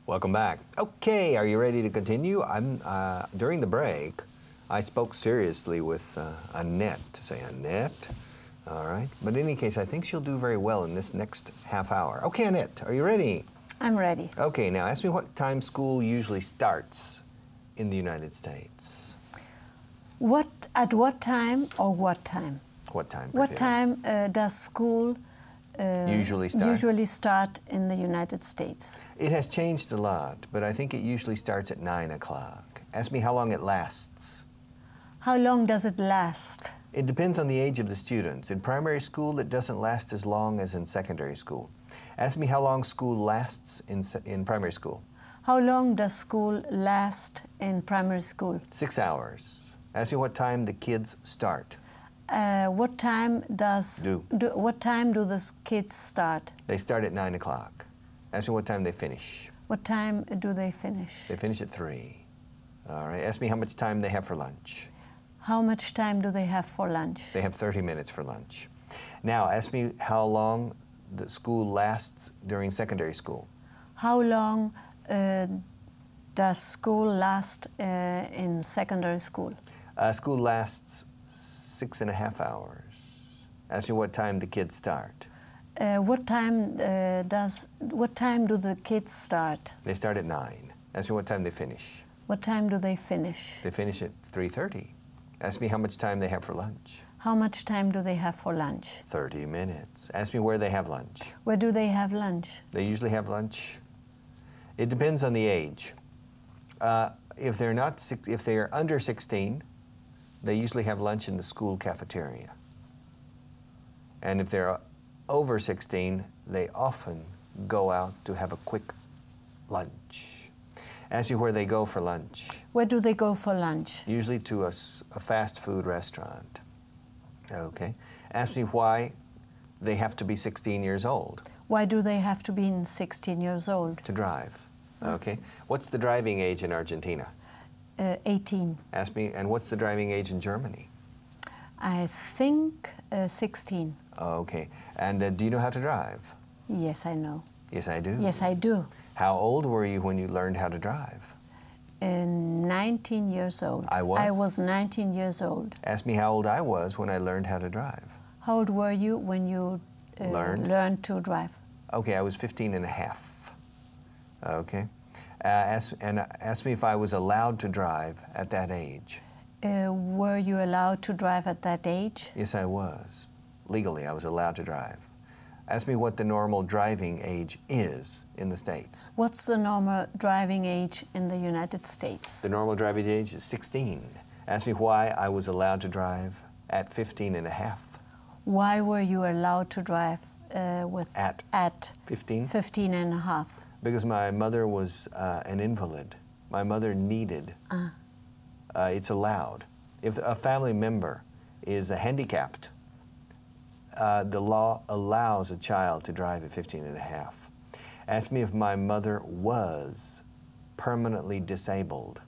Welcome back. Okay, are you ready to continue? During the break, I spoke seriously with Annette. Say Annette. All right. But in any case, I think she'll do very well in this next half hour. Okay, Annette, are you ready? I'm ready. Okay, now ask me what time school usually starts in the United States. At what time or what time? What time? What time does school usually start in the United States? It has changed a lot, but I think it usually starts at 9 o'clock. Ask me how long it lasts. How long does it last? It depends on the age of the students. In primary school, it doesn't last as long as in secondary school. Ask me how long school lasts in primary school. How long does school last in primary school? 6 hours. Ask me what time the kids start. What time do the kids start? They start at 9 o'clock. Ask me what time they finish. What time do they finish? They finish at 3. All right. Ask me how much time they have for lunch. How much time do they have for lunch? They have 30 minutes for lunch. Now, ask me how long the school lasts during secondary school. How long does school last in secondary school? School lasts 6.5 hours. Ask me what time the kids start. What time do the kids start? They start at 9. Ask me what time they finish. What time do they finish? They finish at 3:30. Ask me how much time they have for lunch. How much time do they have for lunch? 30 minutes. Ask me where they have lunch. Where do they have lunch? They usually have lunch. It depends on the age. If they are under 16, they usually have lunch in the school cafeteria. And if they're over 16, they often go out to have a quick lunch. Ask me where they go for lunch. Where do they go for lunch? Usually to a fast food restaurant. Okay. Ask me why they have to be 16 years old. Why do they have to be 16 years old? To drive. Okay. What's the driving age in Argentina? 18. Ask me, and what's the driving age in Germany? I think 16. Okay. And do you know how to drive? Yes, I know. Yes, I do. Yes, I do. How old were you when you learned how to drive? 19 years old. I was? I was 19 years old. Ask me how old I was when I learned how to drive. How old were you when you learned to drive? Okay, I was 15 and a half. Okay. Ask me if I was allowed to drive at that age. Were you allowed to drive at that age? Yes, I was. Legally, I was allowed to drive. Ask me what the normal driving age is in the States. What's the normal driving age in the United States? The normal driving age is 16. Ask me why I was allowed to drive at 15 and a half. Why were you allowed to drive at 15? 15 and a half? Because my mother was an invalid. My mother needed. It's allowed. If a family member is handicapped, the law allows a child to drive at 15 and a half. Ask me if my mother was permanently disabled.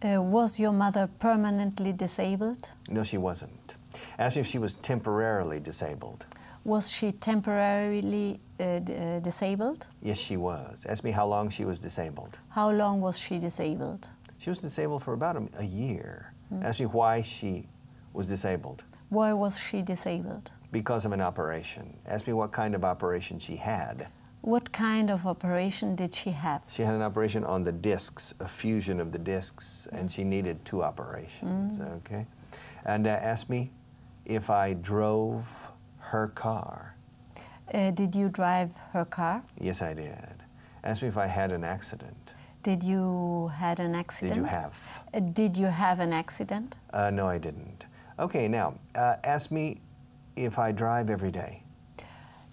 Was your mother permanently disabled? No, she wasn't. Ask me if she was temporarily disabled. Was she temporarily disabled? Yes, she was. Ask me how long she was disabled. How long was she disabled? She was disabled for about a year. Ask me why she was disabled. Why was she disabled? Because of an operation. Ask me what kind of operation she had. What kind of operation did she have? She had an operation on the discs, a fusion of the discs, and she needed 2 operations, okay? And ask me if I drove her car. Did you drive her car? Yes, I did. Ask me if I had an accident. Did you had an accident? Did you have? Did you have an accident? No, I didn't. Okay, now, ask me if I drive every day.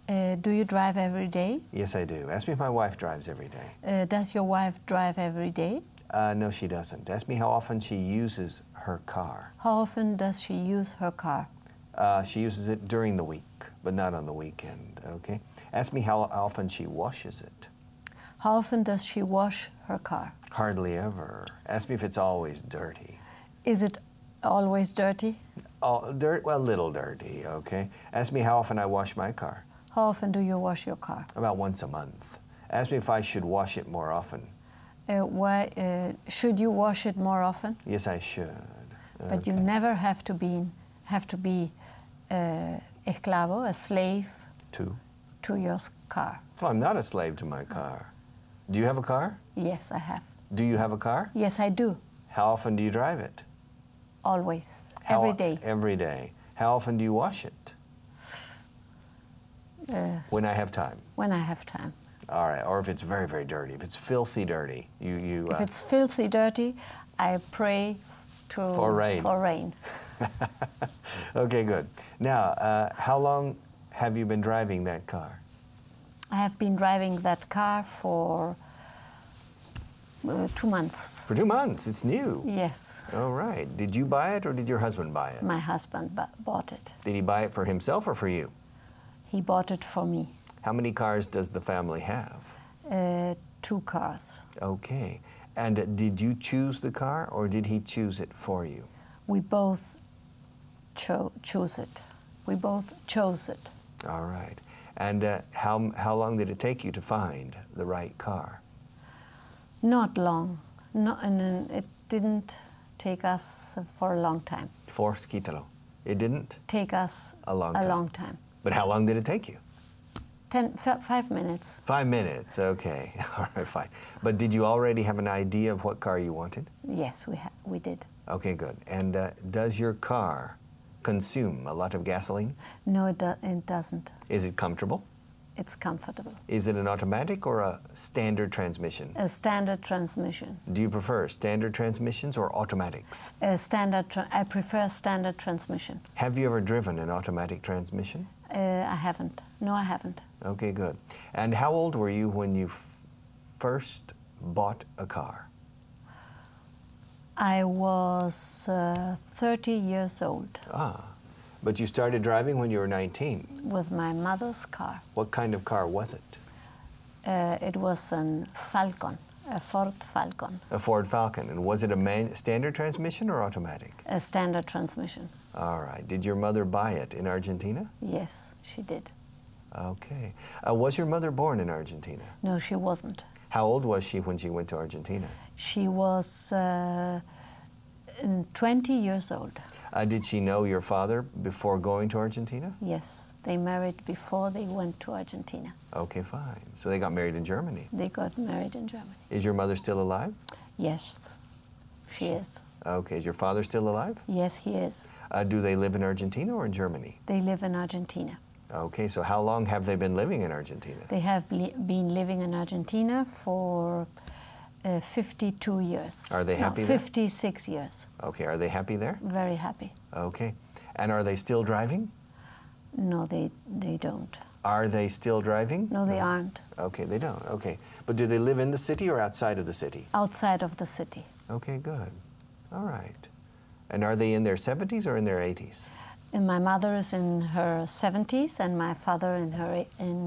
Do you drive every day? Yes, I do. Ask me if my wife drives every day. Does your wife drive every day? No, she doesn't. Ask me how often she uses her car. How often does she use her car? She uses it during the week, but not on the weekend, okay? Ask me how often she washes it. How often does she wash her car? Hardly ever. Ask me if it's always dirty. Is it always dirty? Well, a little dirty, okay? Ask me how often I wash my car. How often do you wash your car? About once a month. Ask me if I should wash it more often. Should you wash it more often? Yes, I should. But you never have to be esclavo, a slave to your car. Well, I'm not a slave to my car. Do you have a car? Yes, I have. Do you have a car? Yes, I do. How often do you drive it? Always. Every day. Every day. How often do you wash it? When I have time. When I have time. All right. Or if it's very, very dirty. If it's filthy dirty, if it's filthy dirty, I pray for rain. For rain. Okay, good. Now, how long have you been driving that car? I have been driving that car for 2 months. For 2 months? It's new? Yes. All right. Did you buy it or did your husband buy it? My husband bought it. Did he buy it for himself or for you? He bought it for me. How many cars does the family have? 2 cars. Okay. And did you choose the car or did he choose it for you? We both chose it. We both chose it. All right. And how long did it take you to find the right car? Not long. And it didn't take us for a long time. It didn't take us a long time. But how long did it take you? 5 minutes. 5 minutes, okay. All right, fine. But did you already have an idea of what car you wanted? Yes, we did. Okay, good. And does your car consume a lot of gasoline? No, it doesn't. Is it comfortable? It's comfortable. Is it an automatic or a standard transmission? A standard transmission. Do you prefer standard transmissions or automatics? I prefer standard transmission. Have you ever driven an automatic transmission? I haven't. No, I haven't. Okay, good. And how old were you when you first bought a car? I was 30 years old. Ah, but you started driving when you were 19. With my mother's car. What kind of car was it? It was a Falcon, a Ford Falcon. A Ford Falcon. And was it a standard transmission or automatic? A standard transmission. All right. Did your mother buy it in Argentina? Yes, she did. Okay. Was your mother born in Argentina? No, she wasn't. How old was she when she went to Argentina? She was 20 years old. Did she know your father before going to Argentina? Yes, they married before they went to Argentina. Okay, fine. So they got married in Germany? They got married in Germany. Is your mother still alive? Yes, she is. Okay, is your father still alive? Yes, he is. Do they live in Argentina or in Germany? They live in Argentina. Okay, so how long have they been living in Argentina? They have been living in Argentina for 52 years. Are they happy there? 56 years. Okay, are they happy there? Very happy. Okay. And are they still driving? No, they don't. Are they still driving? No, they aren't. Okay, they don't. Okay. But do they live in the city or outside of the city? Outside of the city. Okay, good. All right. And are they in their 70s or in their 80s? And my mother is in her 70s and my father in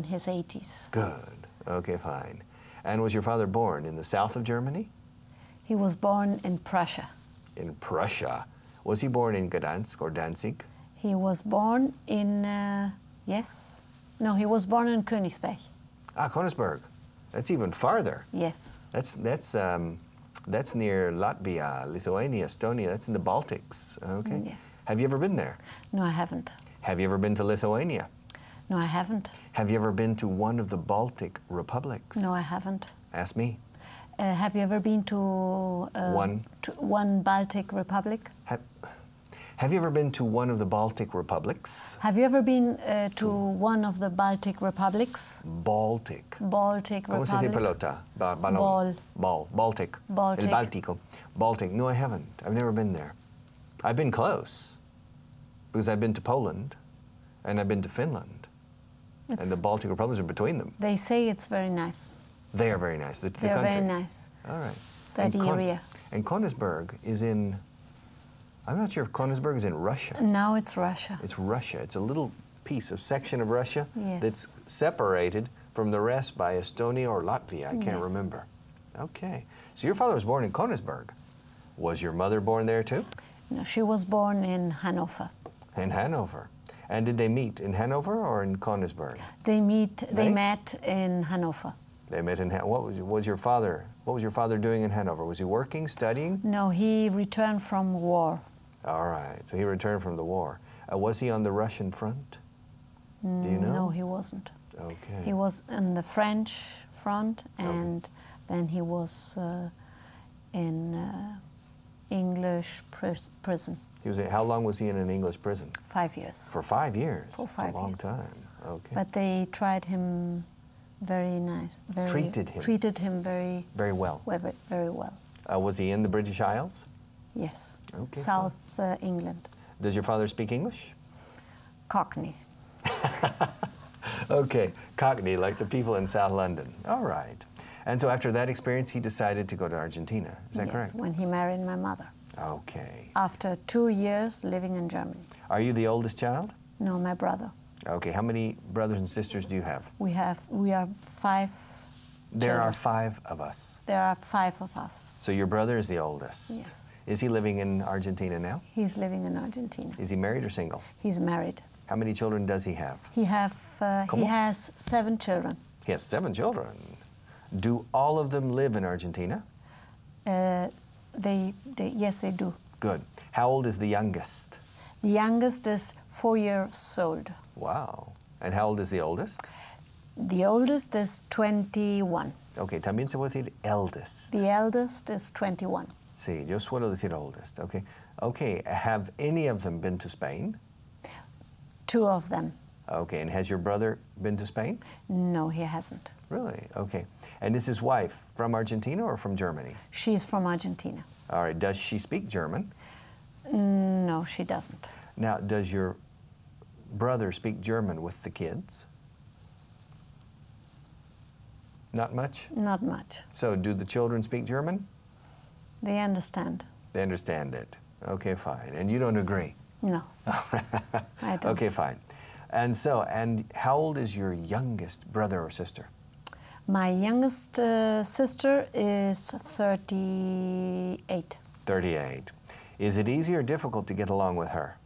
his 80s. Good. Okay, fine. And was your father born in the south of Germany? He was born in Prussia. In Prussia. Was he born in Gdansk or Danzig? He was born in, yes. No, he was born in Königsberg. Ah, Königsberg. That's even farther. Yes. That's near Latvia, Lithuania, Estonia. That's in the Baltics. Okay. Yes. Have you ever been there? No, I haven't. Have you ever been to Lithuania? No, I haven't. Have you ever been to one of the Baltic republics? No, I haven't. Ask me. Have you ever been to one Baltic republic? Have you ever been to one of the Baltic republics? Have you ever been to one of the Baltic republics? Baltic. Baltic ¿Cómo republic. se dice pelota? Ball. Ball. Baltic. Baltic. El Báltico. Baltic. No, I haven't. I've never been there. I've been close because I've been to Poland and I've been to Finland. And the Baltic republics are between them. They say it's very nice. They are very nice. The They're country. very nice. All right. That area. And Königsberg is in, I'm not sure if Königsberg is in Russia. Now it's Russia. It's Russia. It's a little section of Russia Yes. that's separated from the rest by Estonia or Latvia. I can't Yes. remember. Okay. So your father was born in Königsberg. Was your mother born there too? No, she was born in Hanover. In Hanover. And did they meet in Hanover or in Königsberg? They met in Hanover. They met in what was your father? What was your father doing in Hanover? Was he working, studying? No, he returned from war. All right, so he returned from the war. Was he on the Russian front? Do you know? No, he wasn't. Okay. He was in the French front, and then he was in English prison. He was. How long was he in an English prison? 5 years. For 5 years. For 5 years. That's a long time. Okay. But they tried him very nice. Treated him very well. Very well. Was he in the British Isles? Yes. Okay. South England. Does your father speak English? Cockney. Okay, Cockney, like the people in South London. All right. And so after that experience, he decided to go to Argentina. Is that correct? Yes, when he married my mother. Okay. After 2 years living in Germany. Are you the oldest child? No, my brother. Okay, how many brothers and sisters do you have? We are 5 There children. are 5 of us. There are 5 of us. So your brother is the oldest? Yes. Is he living in Argentina now? He's living in Argentina. Is he married or single? He's married. How many children does he have? He has 7 children. He has 7 children. Do all of them live in Argentina? Yes, they do. Good. How old is the youngest? The youngest is 4 years old. Wow. And how old is the oldest? The oldest is 21. Okay, también se puede decir eldest. The eldest is 21. Sí, yo suelo decir oldest. Okay. Okay, have any of them been to Spain? 2 of them. Okay, and has your brother been to Spain? No, he hasn't. Really? Okay. And is his wife from Argentina or from Germany? She's from Argentina. All right, does she speak German? No, she doesn't. Now, does your brother speak German with the kids? Not much? Not much. So do the children speak German? They understand. They understand it. Okay, fine. And you don't agree? No, I don't. Okay, fine. And so, and how old is your youngest brother or sister? My youngest sister is 38. 38. Is it easy or difficult to get along with her?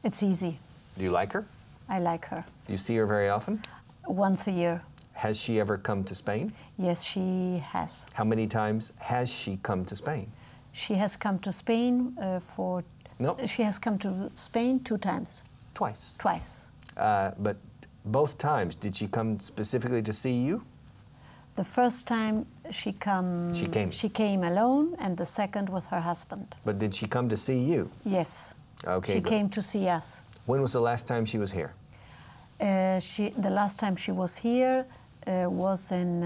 It's easy. Do you like her? I like her. Do you see her very often? Once a year. Has she ever come to Spain? Yes, she has. How many times has she come to Spain? She has come to Spain She has come to Spain 2 times. Twice. Twice. But both times, did she come specifically to see you? The first time she came alone, and the second with her husband. But did she come to see you? Yes. Okay. She good. came to see us. When was the last time she was here? The last time she was here was in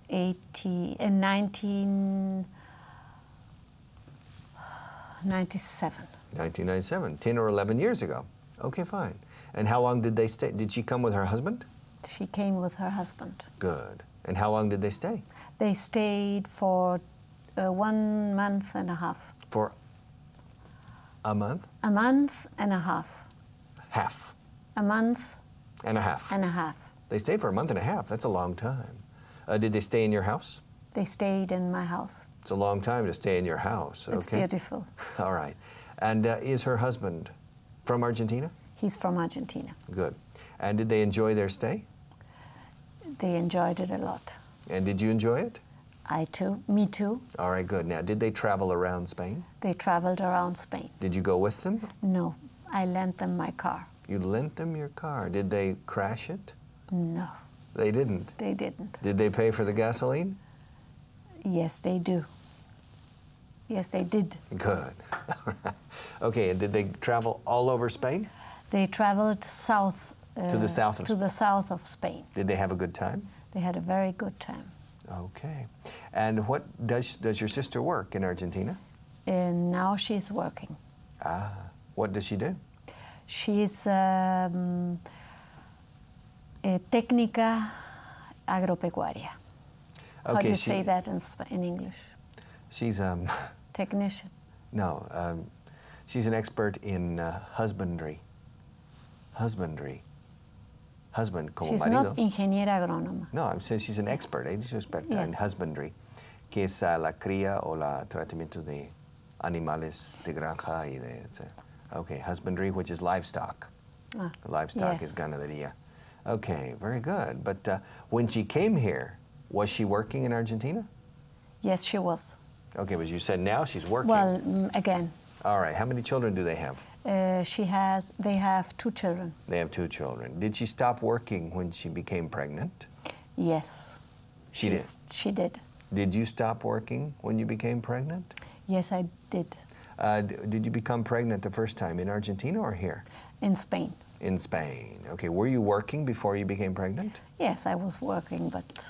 1997. 1997, 10 or 11 years ago. Okay, fine. And how long did they stay? Did she come with her husband? She came with her husband. Good. And how long did they stay? They stayed for 1 month and a half. For a month? A month and a half. Half. A month and a half. And a half. They stayed for a month and a half. That's a long time. Did they stay in your house? They stayed in my house. It's a long time to stay in your house. It's okay. beautiful. All right. And is her husband from Argentina? He's from Argentina. Good. And did they enjoy their stay? They enjoyed it a lot. And did you enjoy it? I too. Me too. All right, good. Now, did they travel around Spain? They traveled around Spain. Did you go with them? No. I lent them my car. You lent them your car. Did they crash it? No. They didn't? They didn't. Did they pay for the gasoline? Yes, they do. Yes, they did. Good. Okay, and did they travel all over Spain? They traveled south. To the south of To the south of Spain. Did they have a good time? They had a very good time. Okay. And what does your sister work in Argentina? And now she's working. Ah, what does she do? She's a técnica agropecuaria. Okay, How do you say that in English? She's Technician. No, she's an expert in husbandry. Husbandry. Husband como She's marido. not ingeniera agrónoma. No, I'm saying she's an expert. She's an expert in husbandry, que es la cría o la tratamiento de animales de granja y de. Okay, husbandry, which is livestock. Livestock is ganadería. Okay, very good. But when she came here, Was she working in Argentina? Yes, she was. Okay, but you said now she's working. Well, again. All right. How many children do they have? They have 2 children. They have 2 children. Did she stop working when she became pregnant? Yes. She did? She did. Did you stop working when you became pregnant? Yes, I did. Did you become pregnant the first time in Argentina or here? In Spain. In Spain. Okay. Were you working before you became pregnant? Yes, I was working, but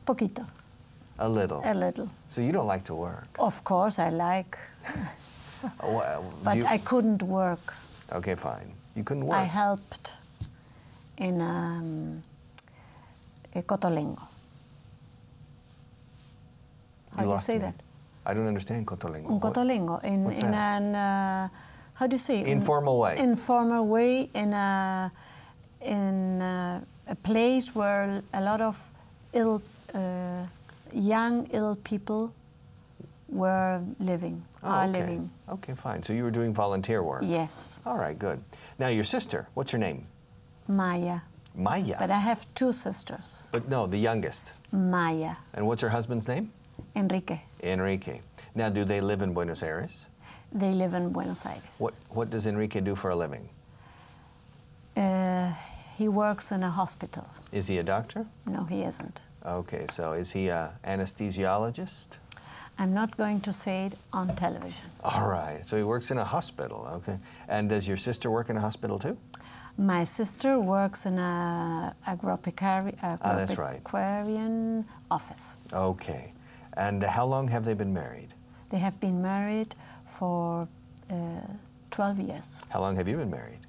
poquito. A little. A little. So you don't like to work? Of course, I like. But I couldn't work. Okay, fine. You couldn't work. I helped in a cotolengo. How do you say that? I don't understand cotolengo. Un cotolengo. What's that? How do you say? Informal way. Informal way in a place where a lot of young ill people were living, are living. Okay, fine. So you were doing volunteer work? Yes. All right, good. Now your sister, what's her name? Maya. Maya? But I have 2 sisters. But no, the youngest. Maya. And what's her husband's name? Enrique. Enrique. Now, do they live in Buenos Aires? They live in Buenos Aires. What does Enrique do for a living? He works in a hospital. Is he a doctor? No, he isn't. Okay, so is he an anesthesiologist? I'm not going to say it on television. All right, so he works in a hospital, okay. And does your sister work in a hospital too? My sister works in a agropecuarian office. Okay. And how long have they been married? They have been married for 12 years. How long have you been married?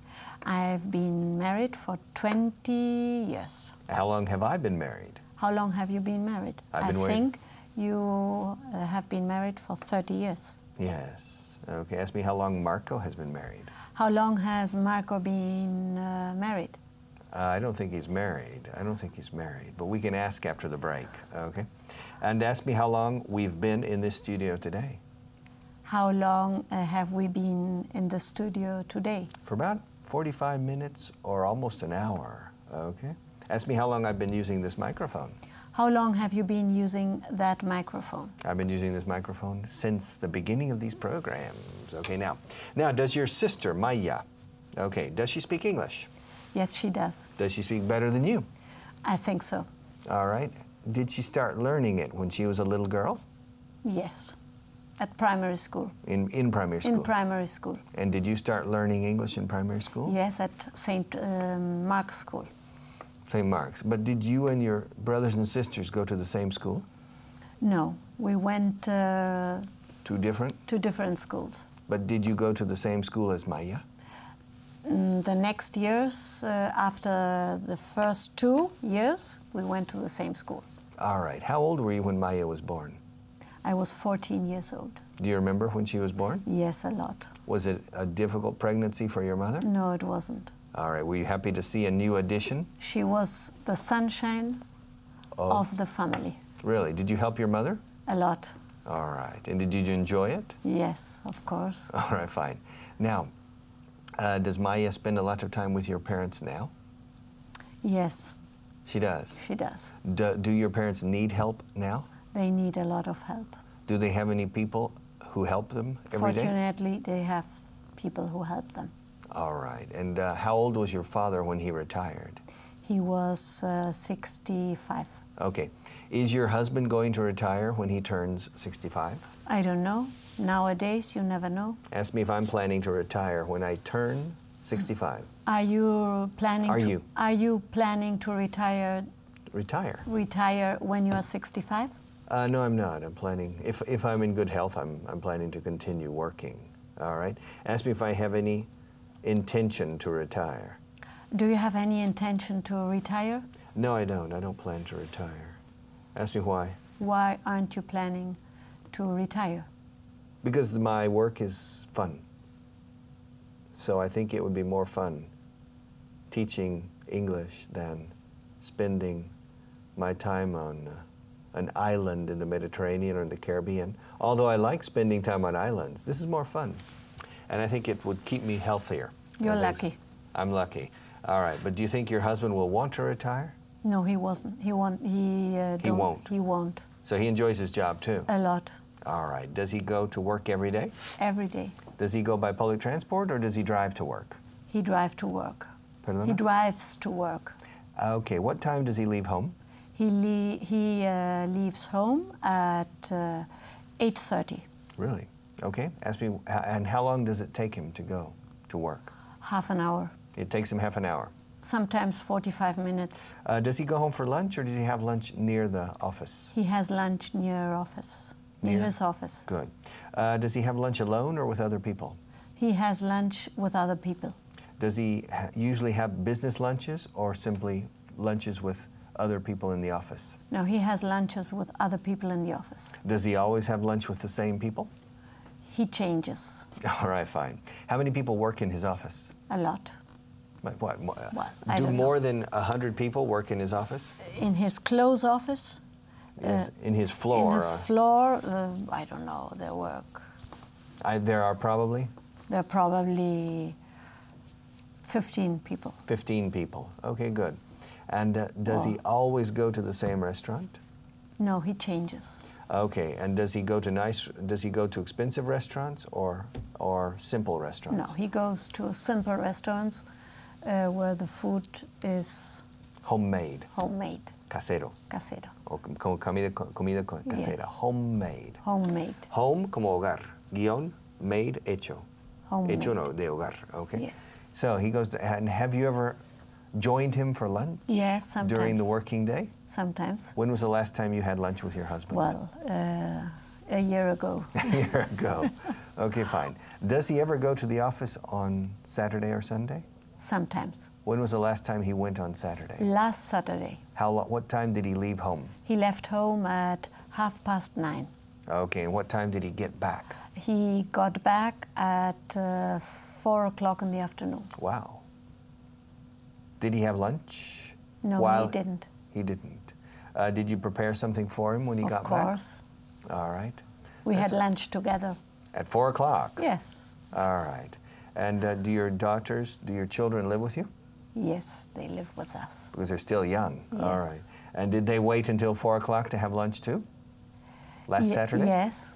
I've been married for 20 years. How long have I been married? How long have you been married? I think you have been married for 30 years. Yes. Okay, ask me how long Marco has been married. How long has Marco been married? I don't think he's married. I don't think he's married, but we can ask after the break, okay? And ask me how long we've been in this studio today. How long have we been in the studio today? For about 45 minutes or almost an hour, okay? Ask me how long I've been using this microphone. How long have you been using that microphone? I've been using this microphone since the beginning of these programs. Okay, now does your sister, Maya, okay, does she speak English? Yes, she does. Does she speak better than you? I think so. All right. Did she start learning it when she was a little girl? Yes, at primary school. In primary school? In primary school. And did you start learning English in primary school? Yes, at St. Mark's School. St. Mark's. But did you and your brothers and sisters go to the same school? No, we went Two different? to different schools. But did you go to the same school as Maya? The next years, after the first 2 years, we went to the same school. All right. How old were you when Maya was born? I was 14 years old. Do you remember when she was born? Yes, a lot. Was it a difficult pregnancy for your mother? No, it wasn't. All right. Were you happy to see a new addition? She was the sunshine of the family. Really? Did you help your mother? A lot. All right. And did you enjoy it? Yes, of course. All right, fine. Now, does Maya spend a lot of time with your parents now? Yes. She does? She does. Do your parents need help now? They need a lot of help. Do they have any people who help them every day? Fortunately, they have people who help them. All right. And how old was your father when he retired? He was 65. Okay. Is your husband going to retire when he turns 65? I don't know. Nowadays, you never know. Ask me if I'm planning to retire when I turn 65. Are you planning? Are you planning to retire? Retire? Retire when you are 65? No, I'm not. I'm planning. If I'm in good health, I'm planning to continue working. All right. Ask me if I have any intention to retire. Do you have any intention to retire? No, I don't. I don't plan to retire. Ask me why. Why aren't you planning to retire? Because my work is fun. So I think it would be more fun teaching English than spending my time on an island in the Mediterranean or in the Caribbean. Although I like spending time on islands, this is more fun. And I think it would keep me healthier. You're lucky. I'm lucky. All right, but do you think your husband will want to retire? No, he wasn't. He won't. He won't. He won't. So he enjoys his job too? A lot. All right. Does he go to work every day? Every day. Does he go by public transport or does he drive to work? He drives to work. Perdona? He drives to work. Okay. What time does he leave home? He leaves home at 8:30. Really? Okay. Ask me, and how long does it take him to go to work? Half an hour. It takes him half an hour. Sometimes 45 minutes. Does he go home for lunch or does he have lunch near the office? He has lunch near office. Near his office. Good. Does he have lunch alone or with other people? He has lunch with other people. Does he usually have business lunches or simply lunches with other people in the office? No, he has lunches with other people in the office. Does he always have lunch with the same people? He changes. All right, fine. How many people work in his office? A lot. Like what? Well, I Do don't know. more than 100 people work in his office? In his close office? Yes, in his floor? In his floor, I don't know, their work. There are probably? There are probably 15 people. 15 people. Okay, good. And does he always go to the same restaurant? No, he changes. Okay, and does he go to expensive restaurants or simple restaurants? No, he goes to simple restaurants where the food is homemade. Homemade. Casero. Casero. O como comida casera. Yes. Homemade. Homemade. Home como hogar. Guión, made, hecho. Homemade. Hecho no, de hogar. Okay. Yes. So he goes to, and have you ever joined him for lunch? Yes, sometimes. During the working day? Sometimes. When was the last time you had lunch with your husband? Well, a year ago. A year ago. Okay, fine. Does he ever go to the office on Saturday or Sunday? Sometimes. When was the last time he went on Saturday? Last Saturday. What time did he leave home? He left home at 9:30. Okay, and what time did he get back? He got back at 4 o'clock in the afternoon. Wow. Did he have lunch? No, he didn't. He didn't. Did you prepare something for him when he got back? Of course. All right. We had lunch together. At 4 o'clock? Yes. All right. And do your children live with you? Yes, they live with us. Because they're still young. Yes. All right. And did they wait until 4 o'clock to have lunch too? Last Saturday? Yes.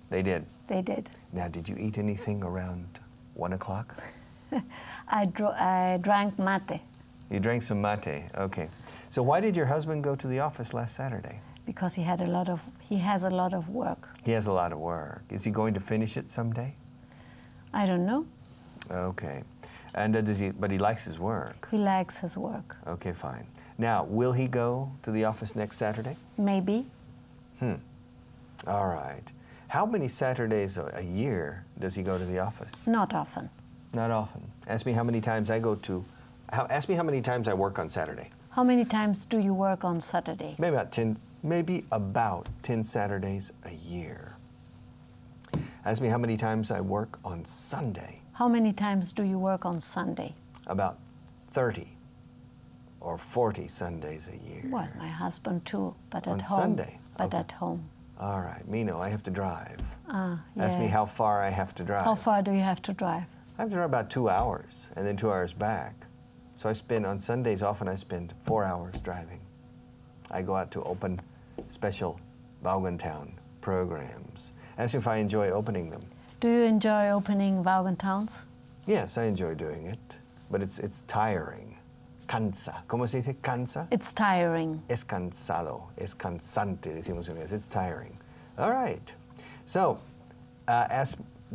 They did? They did. Now, did you eat anything around 1 o'clock? I drank mate. You drank some mate, okay. So why did your husband go to the office last Saturday? Because he has a lot of work. He has a lot of work. Is he going to finish it someday? I don't know. Okay. And but he likes his work? He likes his work. Okay, fine. Now, will he go to the office next Saturday? Maybe. All right. How many Saturdays a year does he go to the office? Not often. Not often. Ask me how many times I ask me how many times I work on Saturday. How many times do you work on Saturday? Maybe about 10 Saturdays a year. Ask me how many times I work on Sunday. How many times do you work on Sunday? About 30 or 40 Sundays a year. Well, my husband too, but at on home. Sunday? But Okay. at home. All right. Me, no, I have to drive. Yes. Ask me how far I have to drive. How far do you have to drive? I have to drive about 2 hours and then 2 hours back. So on Sundays, often I spend 4 hours driving. I go out to open special Vaughan Town programs. Ask me if I enjoy opening them. Do you enjoy opening Vaughan Towns? Yes, I enjoy doing it, but it's tiring. Cansa. ¿Cómo se dice cansa? It's tiring. Es cansado. Es cansante, decimos en inglés. It's tiring. All right. So,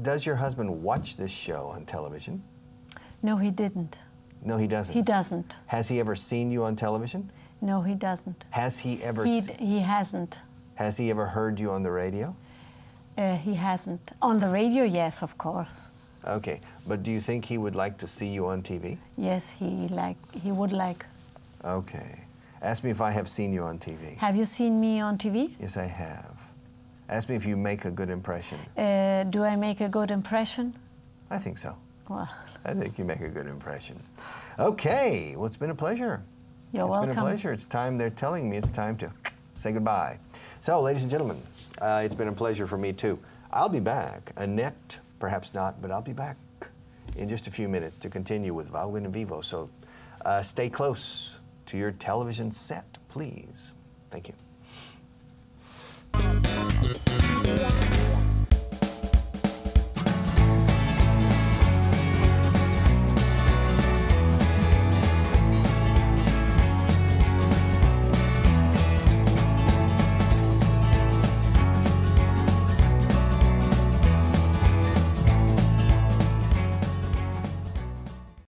does your husband watch this show on television? No, he didn't. No, he doesn't. He doesn't. Has he ever seen you on television? No, he doesn't. Has he ever? He hasn't. Has he ever heard you on the radio? He hasn't. On the radio, yes, of course. Okay, but do you think he would like to see you on TV? Yes, he would like. Okay. Ask me if I have seen you on TV. Have you seen me on TV? Yes, I have. Ask me if you make a good impression. Do I make a good impression? I think so. Well, I think you make a good impression. Okay, well, it's been a pleasure. You're welcome. It's been a pleasure. It's time, they're telling me it's time to say goodbye. So, ladies and gentlemen, it's been a pleasure for me too. I'll be back. Annette, perhaps not, but I'll be back in just a few minutes to continue with Vaughan and Vivo. So stay close to your television set, please. Thank you.